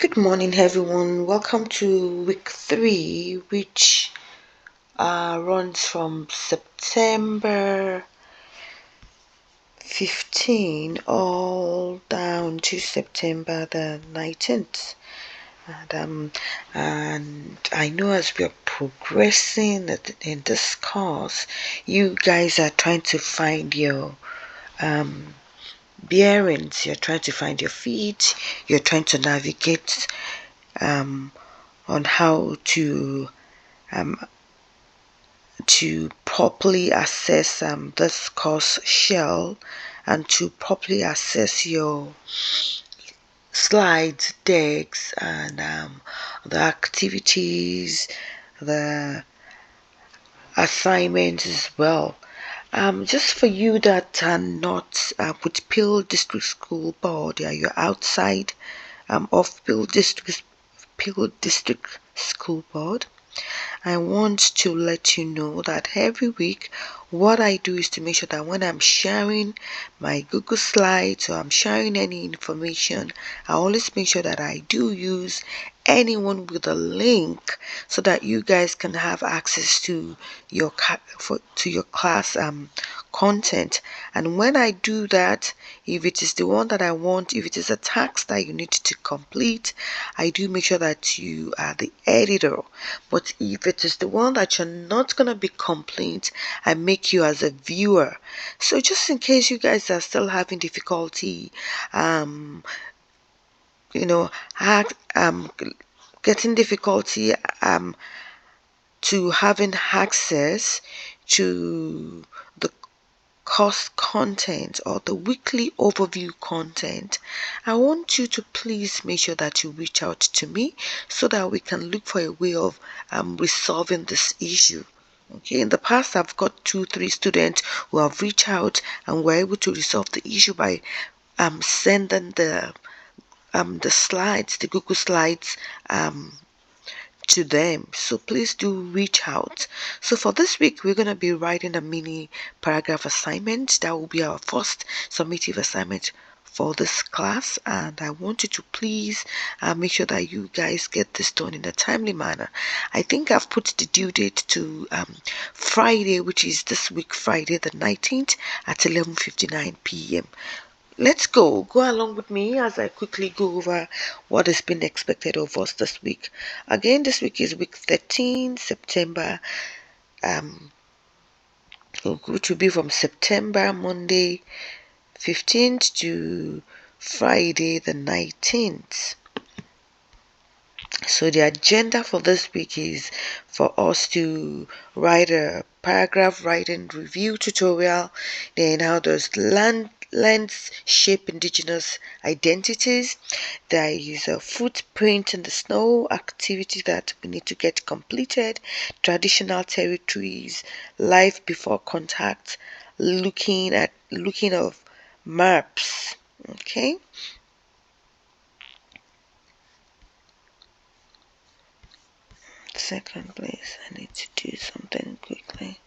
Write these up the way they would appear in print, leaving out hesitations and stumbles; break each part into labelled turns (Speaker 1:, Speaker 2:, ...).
Speaker 1: Good morning, everyone. Welcome to week 3, which runs from September 15 all down to September the 19th. And I know as we are progressing in this course, you guys are trying to find your bearings, you're trying to find your feet, you're trying to navigate on how to properly assess this course shell and to properly assess your slides, decks, and the activities, the assignments as well. Just for you that are not with Peel District School Board, you're outside of Peel District School Board. I want to let you know that every week what I do is to make sure that when I'm sharing my Google Slides or I'm sharing any information, I always make sure that I do use anyone with a link so that you guys can have access to your class content. And when I do that, if it is the one that I want, if it is a task that you need to complete, I do make sure that you are the editor. But if it is the one that you're not going to be complete, I make you as a viewer. So just in case you guys are still having difficulty you know getting difficulty to having access to the course content or the weekly overview content, I want you to please make sure that you reach out to me so that we can look for a way of resolving this issue. Okay, in the past I've got 2-3 students who have reached out and were able to resolve the issue by sending the slides, the Google Slides to them. So please do reach out. So for this week we're going to be writing a mini paragraph assignment. That will be our first summative assignment for this class, and I want you to please make sure that you guys get this done in a timely manner. I think I've put the due date to Friday, which is this week, Friday the 19th at 11:59 p.m. Let's go along with me as I quickly go over what has been expected of us this week. Again, this week is week 13, September, which will be from September Monday 15th to Friday the 19th. So the agenda for this week is for us to write a paragraph writing review tutorial, then how does lands shape indigenous identities. There is a footprint in the snow activity that we need to get completed, traditional territories, life before contact, looking of maps. Okay. Second, please. I need to do something quickly.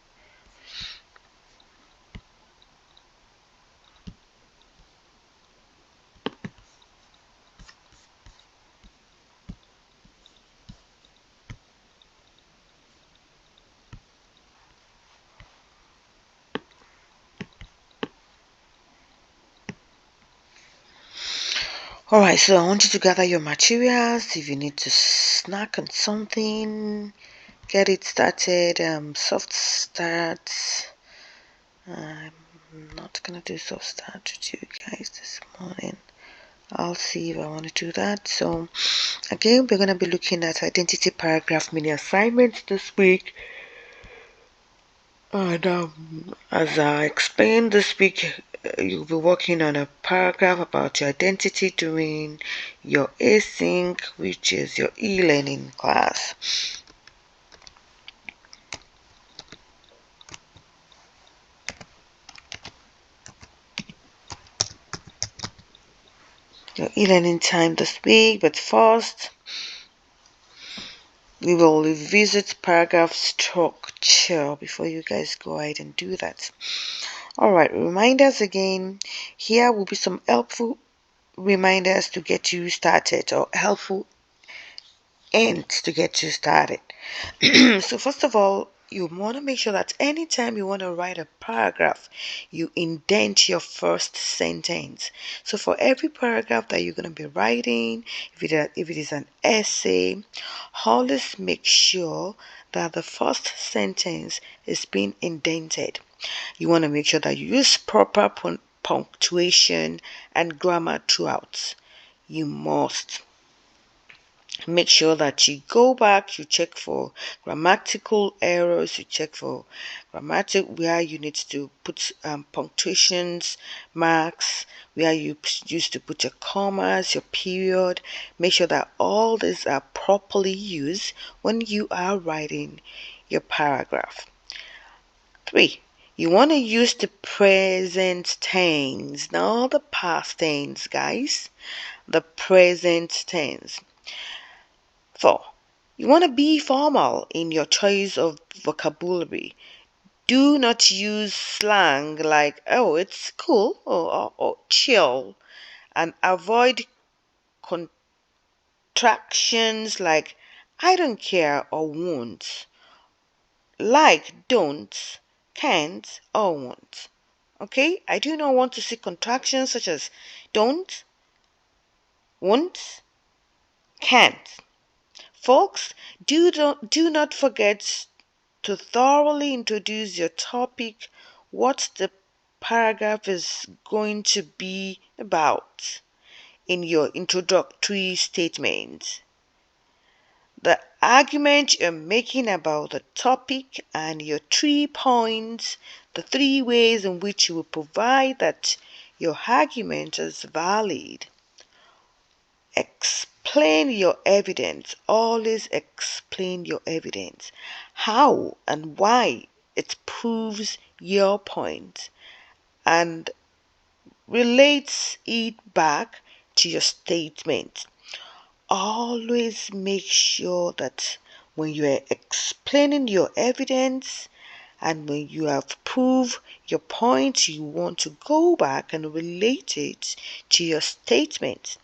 Speaker 1: Alright, so I want you to gather your materials. If you need to snack on something, get it started. Soft start. I'm not gonna do soft start with you guys this morning. I'll see if I want to do that. So again, we're gonna be looking at identity paragraph mini assignments this week. And as I explained this week, you'll be working on a paragraph about your identity during your async, which is your e-learning class. Your e-learning time this week, but first we will revisit paragraph structure before you guys go ahead and do that. Alright, reminders again. Here will be some helpful reminders to get you started, or helpful hints to get you started. So first of all, you want to make sure that anytime you want to write a paragraph, you indent your first sentence. So for every paragraph that you're going to be writing, if it is an essay, always make sure that the first sentence is being indented. You want to make sure that you use proper punctuation and grammar throughout. You must make sure that you go back, you check for grammatical errors, you check for grammatic where you need to put punctuations marks, where you used to put your commas, your period. Make sure that all these are properly used when you are writing your paragraph. 3, you want to use the present tense, not the past tense, guys. The present tense. 4, you want to be formal in your choice of vocabulary. Do not use slang like, oh, it's cool, or chill, and avoid contractions like, I don't care or won't, like don't, can't, or won't. Okay, I do not want to see contractions such as don't, won't, can't. Folks, do not forget to thoroughly introduce your topic, what the paragraph is going to be about in your introductory statement. The argument you're making about the topic and your 3 points, the 3 ways in which you will provide that your argument is valid. Explain your evidence. Always explain your evidence. How and why it proves your point and relates it back to your statement. Always make sure that when you are explaining your evidence and when you have proved your point, you want to go back and relate it to your statement.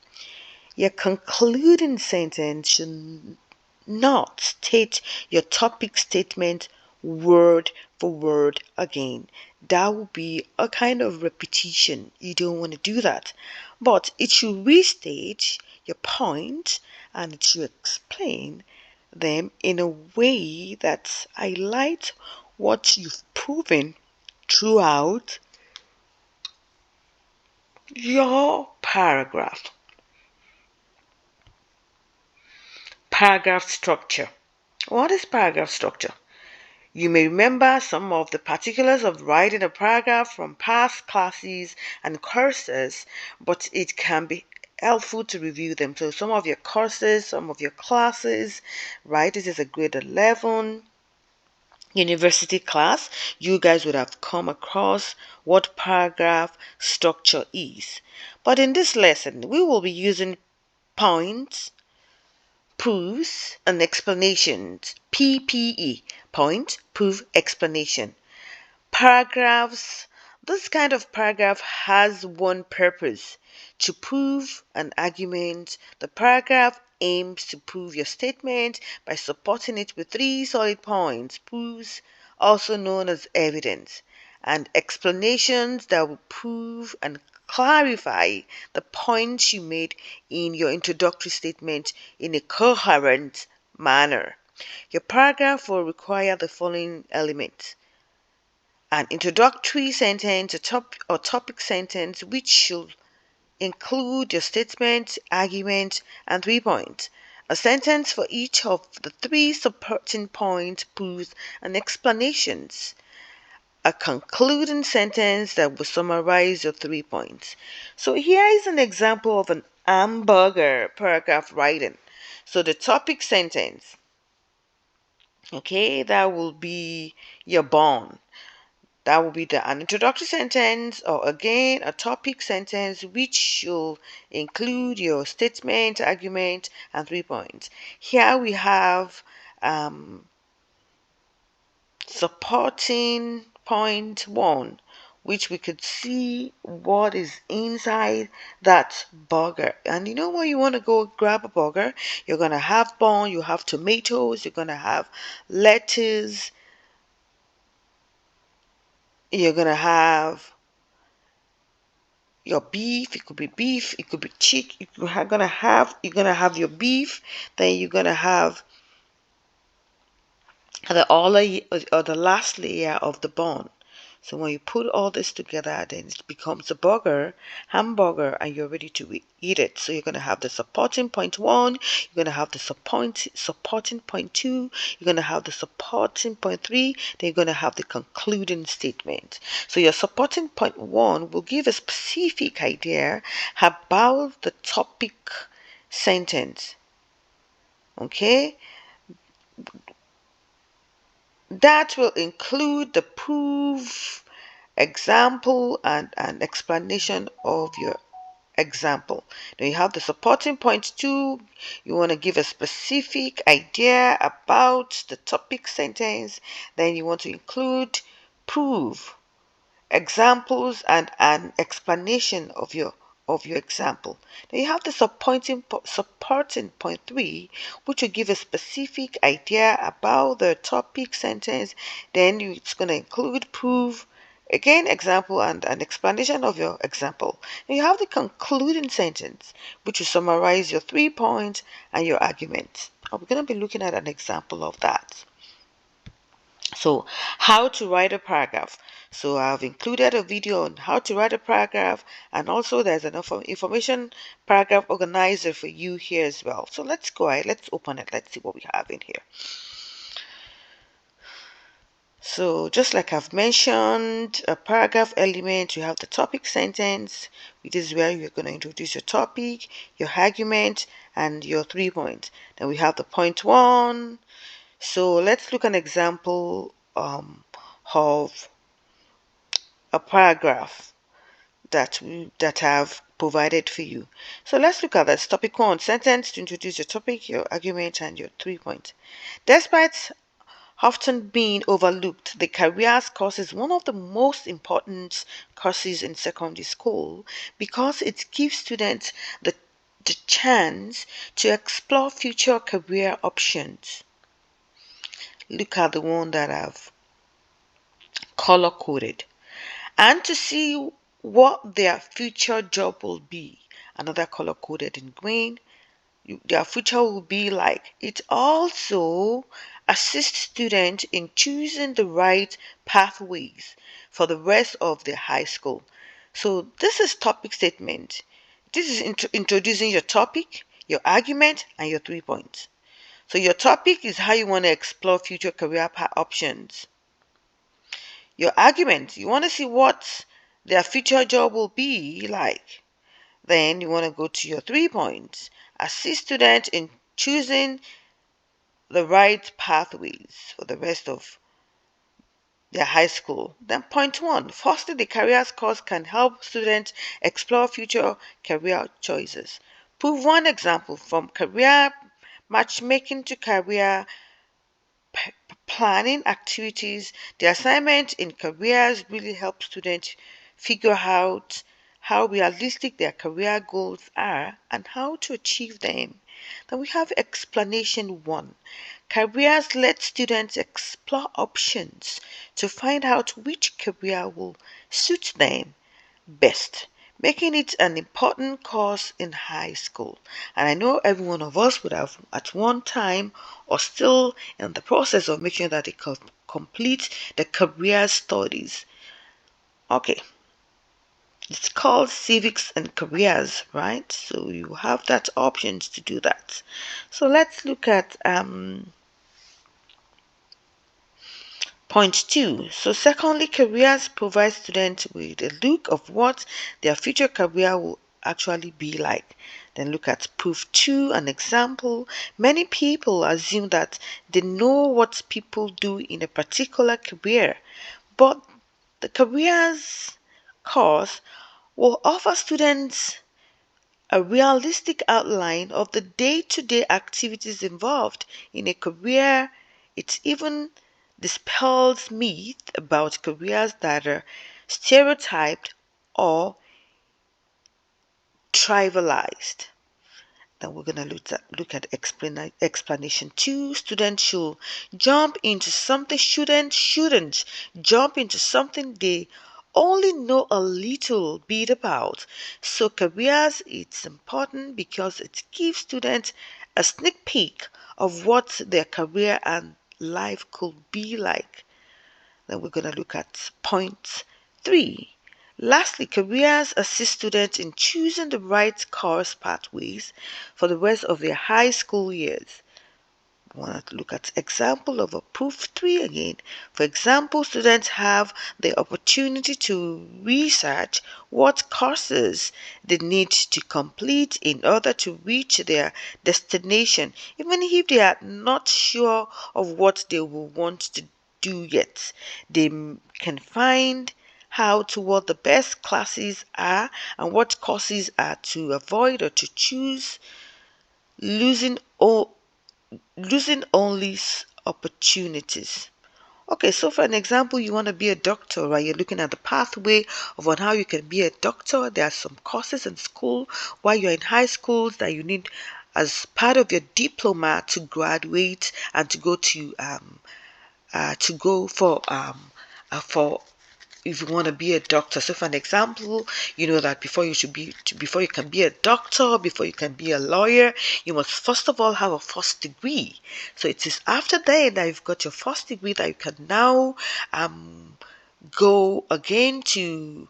Speaker 1: Your concluding sentence should not state your topic statement word for word again. That will be a kind of repetition. You don't want to do that. But it should restate your point and it should explain them in a way that highlights what you've proven throughout your paragraph. Paragraph structure. What is paragraph structure? You may remember some of the particulars of writing a paragraph from past classes and courses, but it can be helpful to review them. So some of your courses, some of your classes, right? This is a grade 11 university class. You guys would have come across what paragraph structure is. But in this lesson, we will be using points, proofs, and explanations. PPE. Point, proof, explanation. Paragraphs. This kind of paragraph has one purpose: to prove an argument. The paragraph aims to prove your statement by supporting it with 3 solid points, proofs, also known as evidence, and explanations that will prove and clarify the points you made in your introductory statement in a coherent manner. Your paragraph will require the following elements: an introductory sentence, or topic sentence, which should include your statement, argument, and 3 points. A sentence for each of the 3 supporting points, proofs, and explanations. A concluding sentence that will summarize your 3 points. So here is an example of an hamburger paragraph writing. So the topic sentence, okay, that will be your bun. That will be an introductory sentence, or again a topic sentence, which should include your statement, argument, and 3 points. Here we have supporting point 1, which we could see what is inside that burger. And you know when you want to go grab a burger, you're going to have bun, you have tomatoes, you're going to have lettuce, you're going to have your beef, it could be beef, it could be chicken, you're gonna have your beef, then you're gonna have the last layer of the bun. So when you put all this together, then it becomes a hamburger, and you're ready to eat it. So you're going to have the supporting point one, you're going to have the supporting point two, you're going to have the supporting point three, then you're going to have the concluding statement. So your supporting point one will give a specific idea about the topic sentence. Okay? That will include the proof, example, and an explanation of your example. Now you have the supporting point two. You want to give a specific idea about the topic sentence. Then you want to include proof, examples, and an explanation of your example. Then you have the supporting point three, which will give a specific idea about the topic sentence. Then it's going to include proof, again example, and an explanation of your example. Then you have the concluding sentence, which will summarize your 3 points and your argument. We're going to be looking at an example of that. So how to write a paragraph. So I've included a video on how to write a paragraph, and also there's an information paragraph organizer for you here as well. So let's go ahead, let's open it, let's see what we have in here. So just like I've mentioned, a paragraph element, you have the topic sentence, which is where you're going to introduce your topic, your argument, and your 3 points. Then we have the point one. So let's look at an example of a paragraph that I've provided for you. So let's look at this. Topic one, sentence to introduce your topic, your argument, and your 3 points. Despite often being overlooked, the careers course is one of the most important courses in secondary school because it gives students the chance to explore future career options. Look at the one that I've color coded, and to see what their future job will be. Another color coded in green, their future will be like. It also assists students in choosing the right pathways for the rest of their high school. So this is topic statement. This is introducing your topic, your argument, and your 3 points. So your topic is how you want to explore future career path options. Your argument, you want to see what their future job will be like. Then you want to go to your 3 points. Assist students in choosing the right pathways for the rest of their high school. Then point one, firstly, the careers course can help students explore future career choices. Prove one example from career matchmaking to career planning activities. The assignment in careers really helps students figure out how realistic their career goals are and how to achieve them. Then we have explanation one. Careers let students explore options to find out which career will suit them best, making it an important course in high school. And I know every one of us would have at one time or still in the process of making sure that they complete the career studies. Okay, it's called civics and careers, right? So you have that options to do that. So let's look at point two. So secondly, careers provide students with a look of what their future career will actually be like. Then look at proof two, an example. Many people assume that they know what people do in a particular career, but the careers course will offer students a realistic outline of the day-to-day activities involved in a career. It even dispels myth about careers that are stereotyped, or trivialized. Then we're going to look at explanation 2. Students should jump into something. Students shouldn't jump into something they only know a little bit about. So careers, it's important because it gives students a sneak peek of what their career and life could be like. Then we're going to look at point 3. Lastly, careers assist students in choosing the right course pathways for the rest of their high school years. We want to look at example of a proof 3 again. For example, students have the opportunity to research what courses they need to complete in order to reach their destination, even if they are not sure of what they will want to do yet. They can find out what the best classes are and what courses are to avoid or to choose, losing all losing only opportunities. Okay, so for an example, you want to be a doctor, right? You're looking at the pathway of on how you can be a doctor. There are some courses in school while you're in high schools that you need as part of your diploma to graduate and to go for if you want to be a doctor. So for an example, you know that before you can be a doctor, before you can be a lawyer, you must first of all have a first degree. So it is after that you've got your first degree that you can now go again to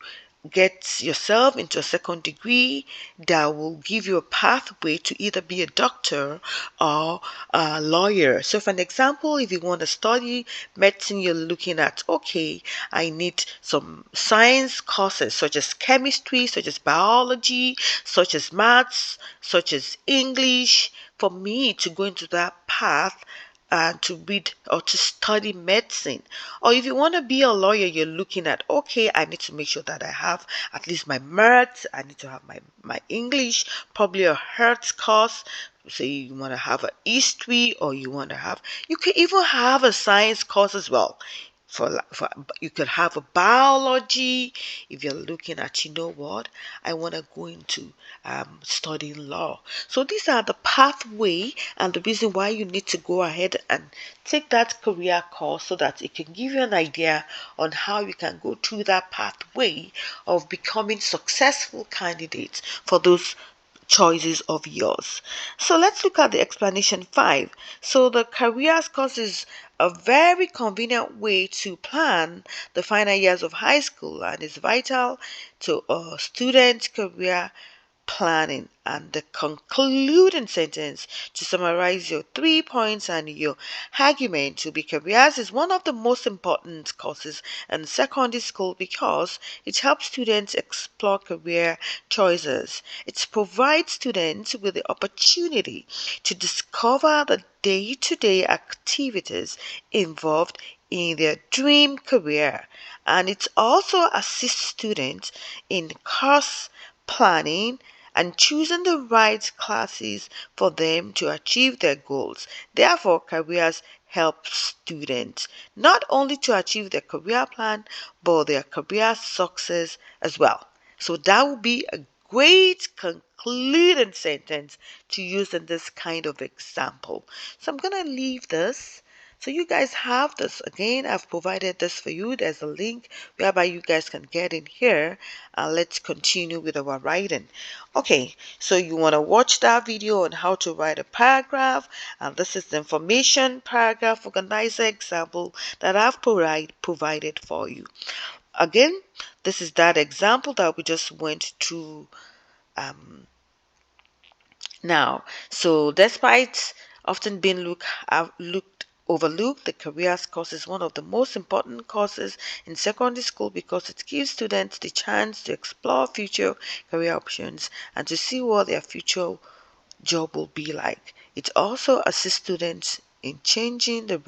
Speaker 1: get yourself into a second degree that will give you a pathway to either be a doctor or a lawyer. So for an example, if you want to study medicine, you're looking at, okay, I need some science courses such as chemistry, such as biology, such as maths, such as English, for me to go into that path to read or to study medicine. Or if you want to be a lawyer, you're looking at, okay, I need to make sure that I have at least my maths, I need to have my English, probably a health course. So you want to have a history, or you can even have a science course as well. For you could have a biology if you're looking at, you know what, I want to go into studying law. So these are the pathway and the reason why you need to go ahead and take that career course, so that it can give you an idea on how you can go through that pathway of becoming successful candidates for those choices of yours. So let's look at the explanation 5. So the careers course is a very convenient way to plan the final years of high school and is vital to a student's career planning. And the concluding sentence to summarize your 3 points and your argument to be careers is one of the most important courses in secondary school because it helps students explore career choices. It provides students with the opportunity to discover the day-to-day activities involved in their dream career, and it also assists students in course planning and choosing the right classes for them to achieve their goals. Therefore, careers help students not only to achieve their career plan, but their career success as well. So that would be a great concluding sentence to use in this kind of example. So I'm going to leave this. So you guys have this. Again, I've provided this for you. There's a link whereby you guys can get in here, and let's continue with our writing. Okay, so you want to watch that video on how to write a paragraph, and this is the information paragraph organizer example that I've provided for you. Again, this is that example that we just went through now. So despite often being overlooked, the careers course is one of the most important courses in secondary school because it gives students the chance to explore future career options and to see what their future job will be like. It also assists students in choosing the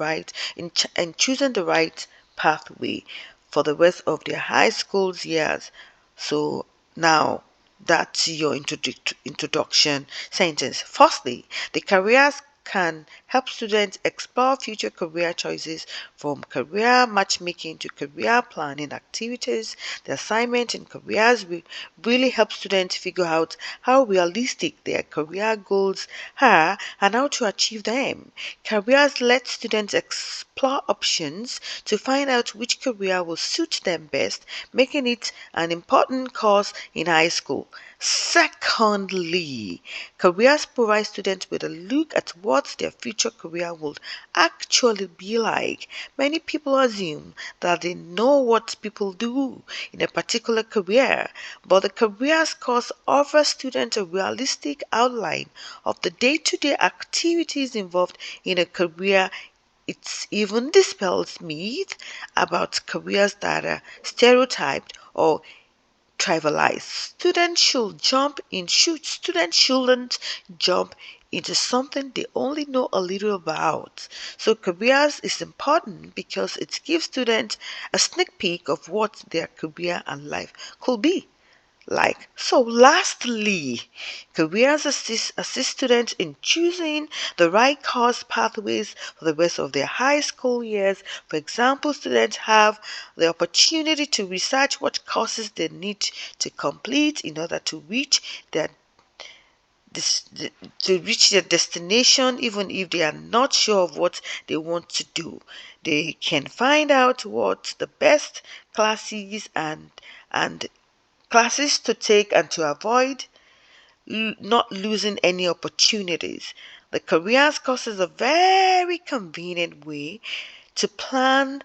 Speaker 1: right pathway for the rest of their high school years. So now that's your introduction sentence. Firstly, the careers can help students explore future career choices, from career matchmaking to career planning activities. The assignment in careers will really help students figure out how realistic their career goals are and how to achieve them. Careers let students explore options to find out which career will suit them best, making it an important course in high school. Secondly, careers provide students with a look at what their future career will actually be like. Many people assume that they know what people do in a particular career, but the careers course offers students a realistic outline of the day-to-day activities involved in a career. It even dispels myths about careers that are stereotyped or trivialized. Students shouldn't jump into something they only know a little about. So careers is important because it gives students a sneak peek of what their career and life could be like. So lastly, careers assist students in choosing the right course pathways for the rest of their high school years. For example, students have the opportunity to research what courses they need to complete in order to reach their destination, even if they are not sure of what they want to do. They can find out what the best classes and classes to take and to avoid not losing any opportunities. The careers course is a very convenient way to plan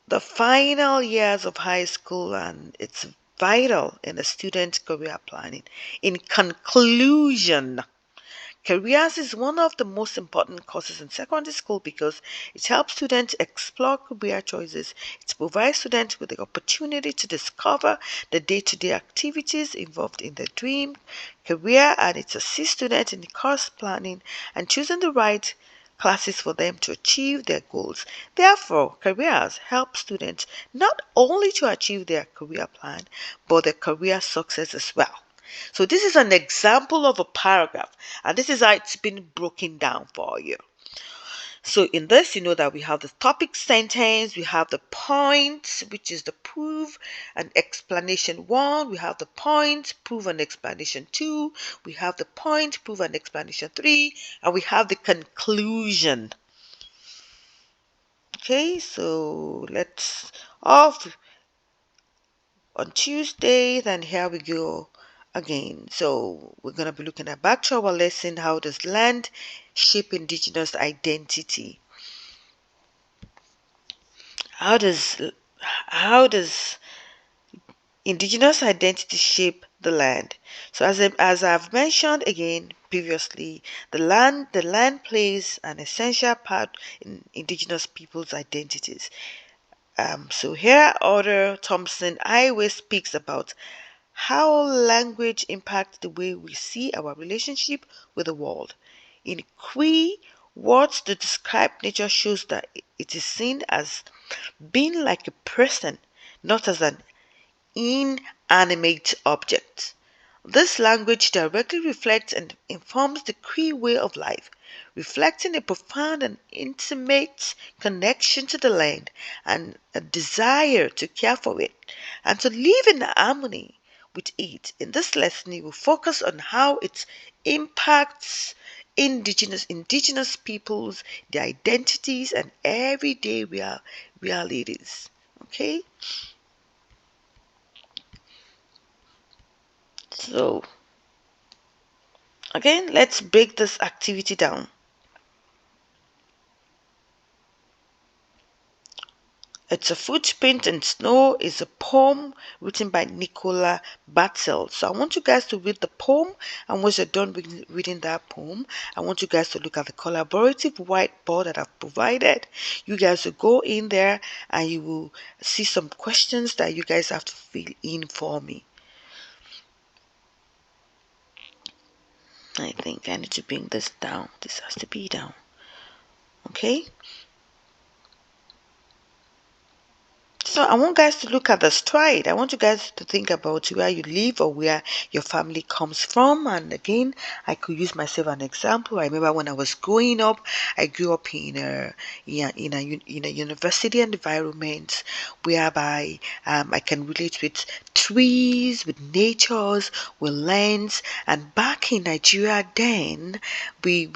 Speaker 1: the final years of high school, and it's vital in a student's career planning. In conclusion, careers is one of the most important courses in secondary school because it helps students explore career choices. It provides students with the opportunity to discover the day-to-day activities involved in their dream career, and it assists students in course planning and choosing the right classes for them to achieve their goals. Therefore, careers help students not only to achieve their career plan, but their career success as well. So this is an example of a paragraph, and this is how it's been broken down for you. So in this, you know that we have the topic sentence, we have the point, which is the proof and explanation 1, we have the point, proof and explanation 2, we have the point, proof and explanation 3, and we have the conclusion. Okay, so let's off on Tuesday, then here we go again. So we're going to be looking at back to our lesson, how does land shape indigenous identity? How does indigenous identity shape the land? So as I've mentioned again previously, the land plays an essential part in indigenous people's identities. So here, Author Thompson Iway speaks about how language impacts the way we see our relationship with the world. In Cree, words to describe nature shows that it is seen as being like a person, not as an inanimate object. This language directly reflects and informs the Cree way of life, reflecting a profound and intimate connection to the land and a desire to care for it and to live in harmony with it. In this lesson, we will focus on how it impacts indigenous peoples, their identities, and everyday realities. Okay, so again, let's break this activity down. It's a Footprint in Snow is a poem written by Nicola Batzel. So I want you guys to read the poem, and once you're done reading that poem, I want you guys to look at the collaborative whiteboard that I've provided. You guys will go in there and you will see some questions that you guys have to fill in for me. I think I need to bring this down. This has to be down. Okay? So I want guys to look at the stride. I want you guys to think about where you live or where your family comes from. And again, I could use myself as an example. I remember when I was growing up, I grew up in a university environment whereby I can relate with trees, with natures, with lands. And back in Nigeria, then we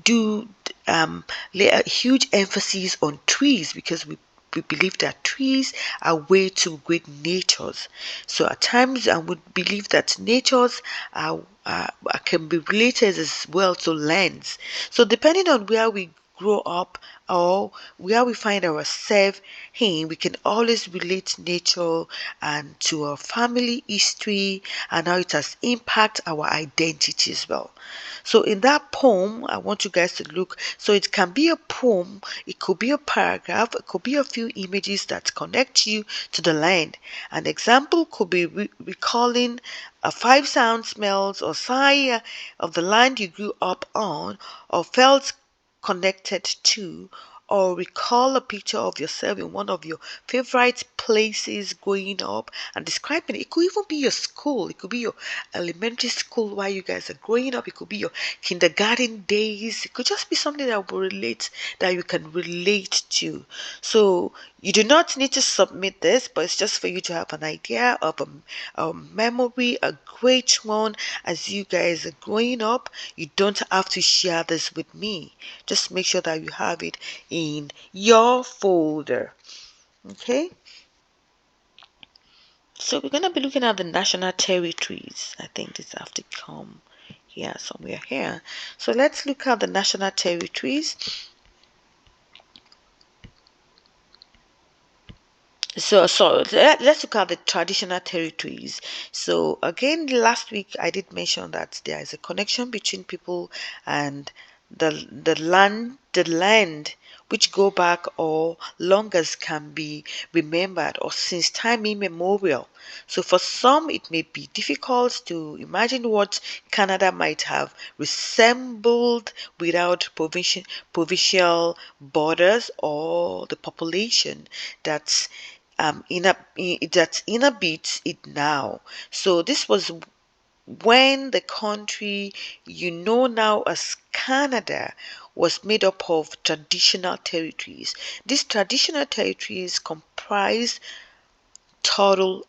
Speaker 1: do lay a huge emphasis on trees because we believe that trees are way to great natures. So at times I would believe that natures can be related as well to lands. So depending on where we grow up or where we find ourselves in, we can always relate nature and to our family history and how it has impacted our identity as well. So in that poem, I want you guys to look. So it can be a poem, it could be a paragraph, it could be a few images that connect you to the land. An example could be recalling a five sound smells or sigh of the land you grew up on or felt connected to, or recall a picture of yourself in one of your favorite places growing up and describing it. It could even be your school, it could be your elementary school while you guys are growing up, it could be your kindergarten days, it could just be something that will relate, that you can relate to. So you do not need to submit this, but it's just for you to have an idea of a memory, a great one as you guys are growing up. You don't have to share this with me. Just make sure that you have it in your folder. Okay? So we're going to be looking at the national territories. I think this have to come here, somewhere here. So let's look at the national territories. So let's look at the traditional territories. So again, last week I did mention that there is a connection between people and the land which go back or long as can be remembered or since time immemorial. So for some it may be difficult to imagine what Canada might have resembled without provincial borders or the population that's that inhabits it now. So this was when the country you know now as Canada was made up of traditional territories. These traditional territories comprise Turtle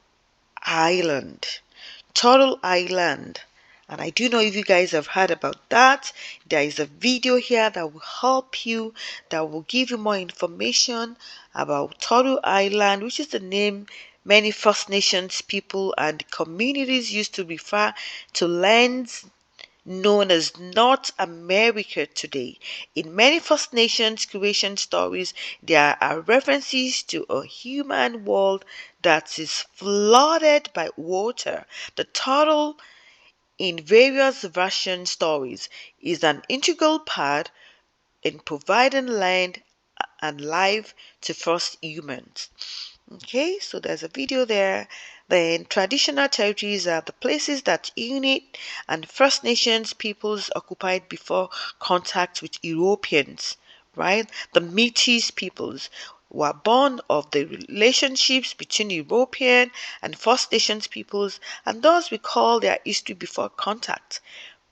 Speaker 1: Island. Turtle Island. And I do know if you guys have heard about that. There is a video here that will help you, that will give you more information about Turtle Island, which is the name many First Nations people and communities used to refer to lands known as North America today. In many First Nations creation stories, there are references to a human world that is flooded by water. The turtle in various version stories is an integral part in providing land and life to first humans. Okay, so there's a video there. Then traditional territories are the places that Inuit and First Nations peoples occupied before contact with Europeans, right? The Métis peoples were born of the relationships between European and First Nations peoples, and thus we call their history before contact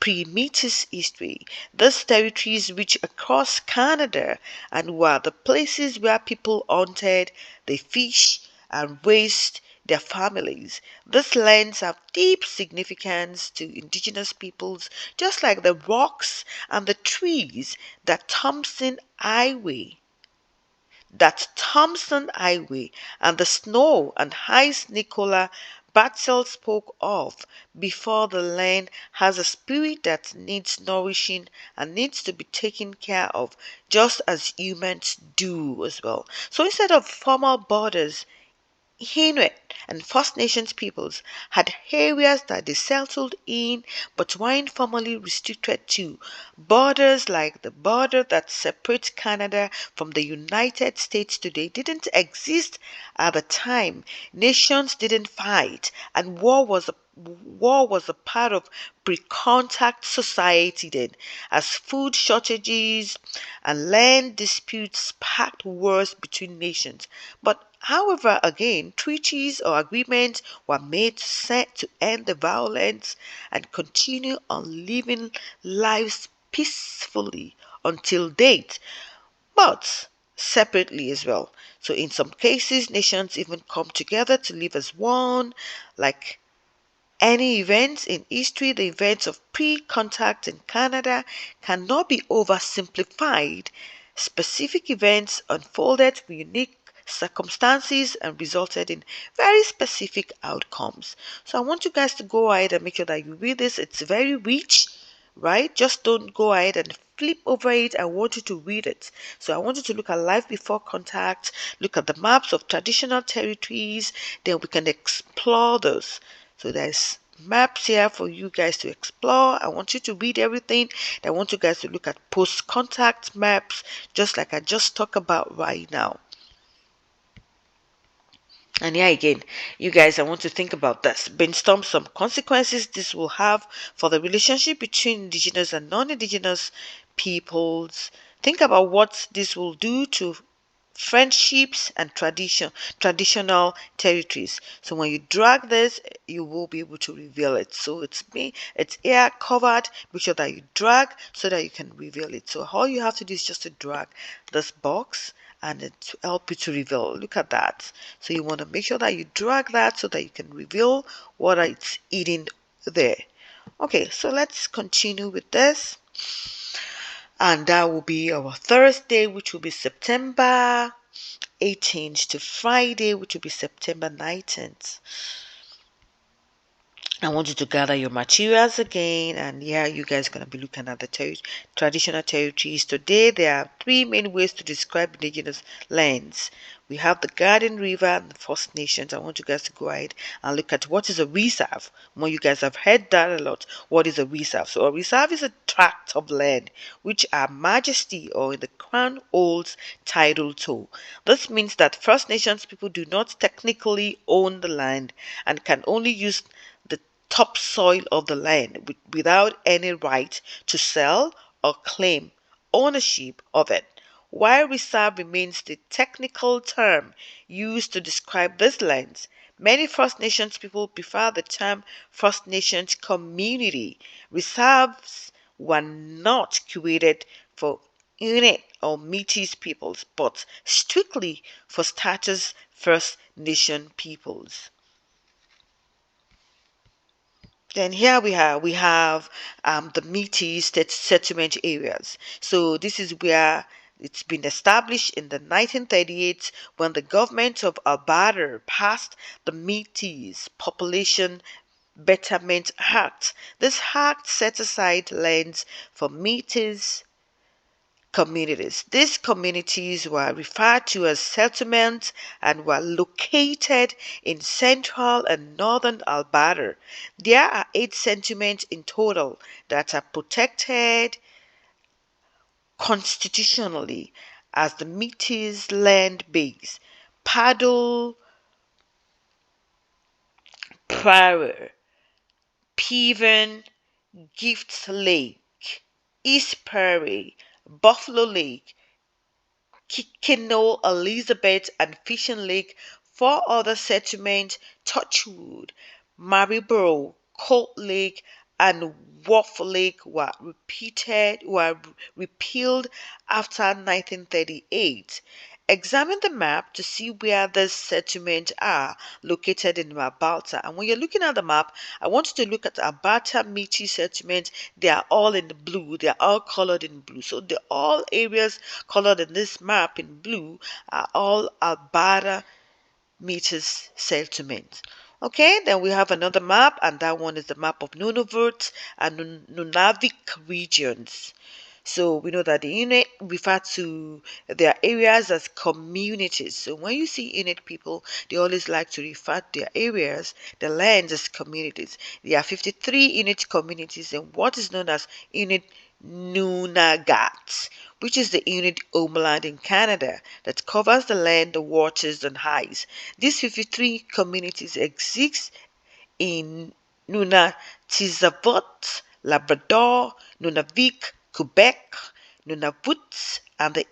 Speaker 1: pre-Métis history. These territories reach across Canada and were the places where people hunted, they fished, and raised their families. These lands have deep significance to Indigenous peoples, just like the rocks and the trees that Thompson Highway and the snow and ice Nicola Bartel spoke of before. The land has a spirit that needs nourishing and needs to be taken care of just as humans do as well. So instead of formal borders, Inuit and First Nations peoples had areas that they settled in but weren't formally restricted to. Borders like the border that separates Canada from the United States today didn't exist at the time. Nations didn't fight, and war was a part of pre-contact society then, as food shortages and land disputes sparked wars between nations. But However, again, treaties or agreements were made set to end the violence and continue on living lives peacefully until date, but separately as well. So in some cases, nations even come together to live as one, like any events in history, the events of pre-contact in Canada cannot be oversimplified. Specific events unfolded with unique circumstances and resulted in very specific outcomes. So I want you guys to go ahead and make sure that you read this. It's very rich, right? Just don't go ahead and flip over it. I want you to read it. So I want you to look at life before contact, look at the maps of traditional territories, then we can explore those. So there's maps here for you guys to explore. I want you to read everything. I want you guys to look at post-contact maps, just like I just talked about right now. And yeah, again, you guys, I want to think about this. Brainstorm some consequences this will have for the relationship between indigenous and non-indigenous peoples. Think about what this will do to friendships and traditional territories. So when you drag this, you will be able to reveal it. So it's air covered. Make sure that you drag so that you can reveal it. So all you have to do is just to drag this box and it will help you to reveal. Look at that. So you want to make sure that you drag that so that you can reveal what it's eating there. Okay, so let's continue with this. And that will be our Thursday, which will be September 18th, to Friday, which will be September 19th. I want you to gather your materials again, and yeah, you guys are going to be looking at the traditional territories. Today, there are three main ways to describe indigenous lands. We have the Garden River and the First Nations. I want you guys to go ahead and look at what is a reserve. Well, you guys have heard that a lot. What is a reserve? So a reserve is a tract of land which Her Majesty or in the Crown holds title to. This means that First Nations people do not technically own the land and can only use the topsoil of the land without any right to sell or claim ownership of it. While reserve remains the technical term used to describe these lands, many First Nations people prefer the term First Nations community. Reserves were not created for Inuit or Métis peoples, but strictly for status First Nation peoples. Then here we have the Métis settlement areas. So this is where it's been established in the 1938 when the government of Alberta passed the Métis Population Betterment Act. This act set aside lands for Métis communities. These communities were referred to as settlements and were located in central and northern Alberta. There are 8 settlements in total that are protected constitutionally as the Métis land base. Paddle Prairie, Peven, Gift Lake, East Prairie, Buffalo Lake, Kikino, Elizabeth, and Fishing Lake. 4 other settlements, Touchwood, Maryborough, Cold Lake, and Wolf Lake, were repealed after 1938. Examine the map to see where these settlements are located in Alberta. And when you're looking at the map, I want you to look at Alberta Métis settlements. They are all in the blue. They are all colored in blue. So the all areas colored in this map in blue are all Alberta Métis settlements. Okay, then we have another map, and that one is the map of Nunavut and Nunavik regions. So we know that the Inuit refer to their areas as communities. So when you see Inuit people, they always like to refer to their areas, the lands, as communities. There are 53 Inuit communities in what is known as Inuit Nunagat, which is the Inuit homeland in Canada that covers the land, the waters, and ice. These 53 communities exist in Nunavut, Labrador, Nunavik, Quebec, Nunavut, and the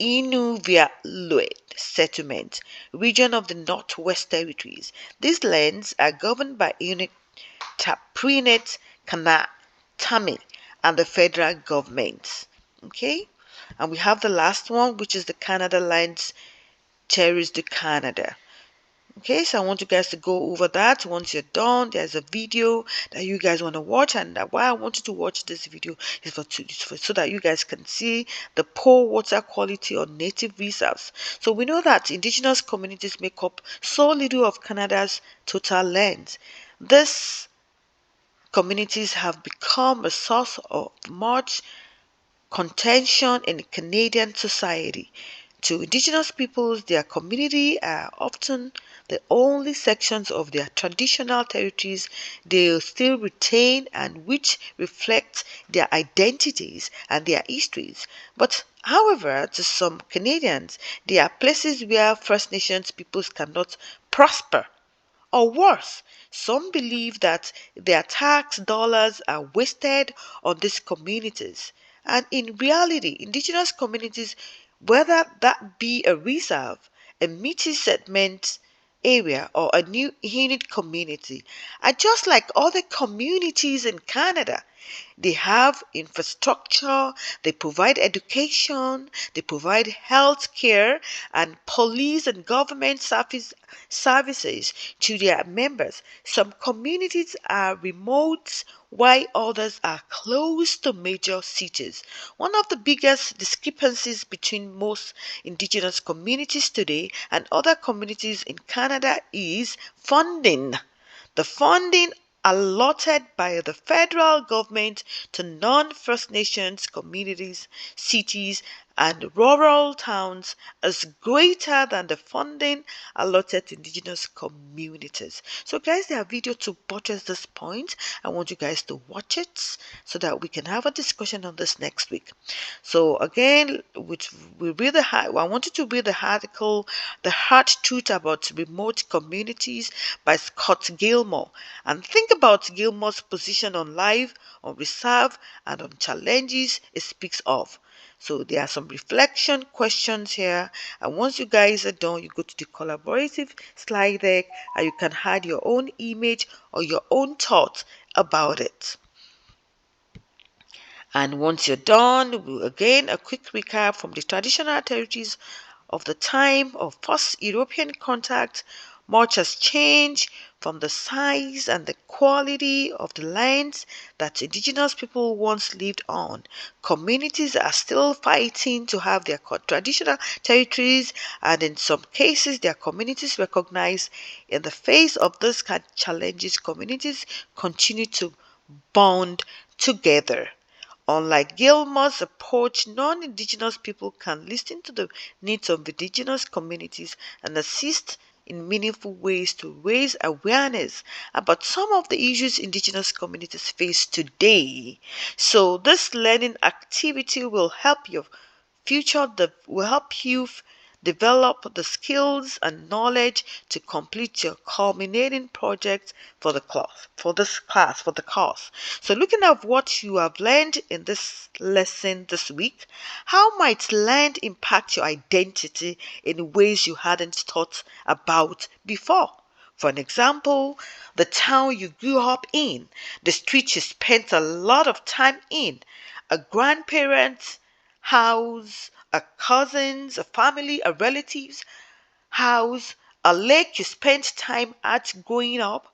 Speaker 1: Inuvialuit settlement, region of the Northwest Territories. These lands are governed by Unit Taprinet Kana Tami and the federal government. Okay, and we have the last one, which is the Canada Lands Territories to Canada. Okay, so I want you guys to go over that. Once you're done, there's a video that you guys want to watch, and why I want you to watch this video is so that you guys can see the poor water quality on native reserves. So we know that indigenous communities make up so little of Canada's total land. These communities have become a source of much contention in Canadian society. To Indigenous peoples, their community are often the only sections of their traditional territories they still retain and which reflect their identities and their histories. But however, to some Canadians, there are places where First Nations peoples cannot prosper. Or worse, some believe that their tax dollars are wasted on these communities. And in reality, indigenous communities, whether that be a reserve, a meaty settlement area, or a new Inuit community, are just like other communities in Canada. They have infrastructure, they provide education, they provide health care, and police and government services to their members. Some communities are remote while others are close to major cities. One of the biggest discrepancies between most indigenous communities today and other communities in Canada is funding. The funding allotted by the federal government to non-First Nations communities, cities, and rural towns is greater than the funding allotted to indigenous communities. So guys, there are videos to buttress this point. I want you guys to watch it so that we can have a discussion on this next week. So again, I want you to read the article, The Hard Truth About Remote Communities by Scott Gilmore, and think about Gilmore's position on life, on reserve, and on challenges it speaks of. So there are some reflection questions here, and once you guys are done, you go to the collaborative slide deck and you can add your own image or your own thoughts about it. And once you're done, again, a quick recap from the traditional territories of the time of first European contact. Much has changed from the size and the quality of the lands that indigenous people once lived on. Communities are still fighting to have their traditional territories, and in some cases, their communities recognized. In the face of these challenges, communities continue to bond together. Unlike Gilmore's approach, non-Indigenous people can listen to the needs of Indigenous communities and assist in meaningful ways to raise awareness about some of the issues Indigenous communities face today. So this learning activity will help you develop the skills and knowledge to complete your culminating project for the course. So looking at what you have learned in this lesson this week, how might land impact your identity in ways you hadn't thought about before? For an example, the town you grew up in, the street you spent a lot of time in, a grandparent's house, a cousin's, a family, a relative's house, a lake you spent time at growing up.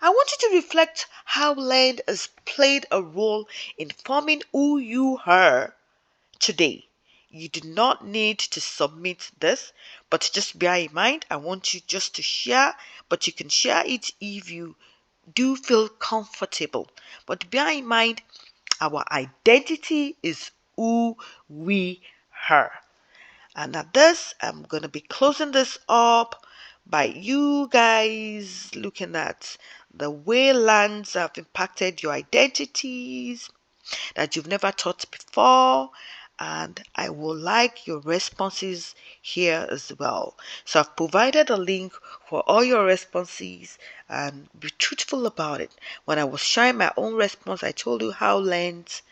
Speaker 1: I want you to reflect how land has played a role in forming who you are today. You do not need to submit this, but just bear in mind, I want you just to share, but you can share it if you do feel comfortable. But bear in mind, our identity is who we are. And at this, I'm going to be closing this up by you guys looking at the way lands have impacted your identities that you've never thought before. And I would like your responses here as well. So I've provided a link for all your responses and be truthful about it. When I was sharing my own response, I told you how lands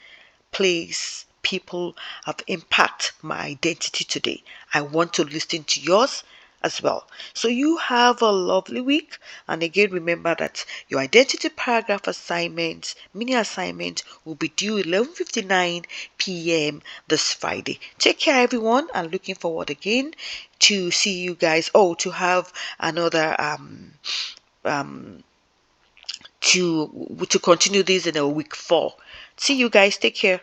Speaker 1: plays people have impacted my identity today. I want to listen to yours as well. So you have a lovely week, and again remember that your identity paragraph assignment, mini assignment, will be due 11:59 p.m. this Friday. Take care everyone, and looking forward again to see you guys. Oh, to have another um to continue this in a week 4. See you guys. Take care.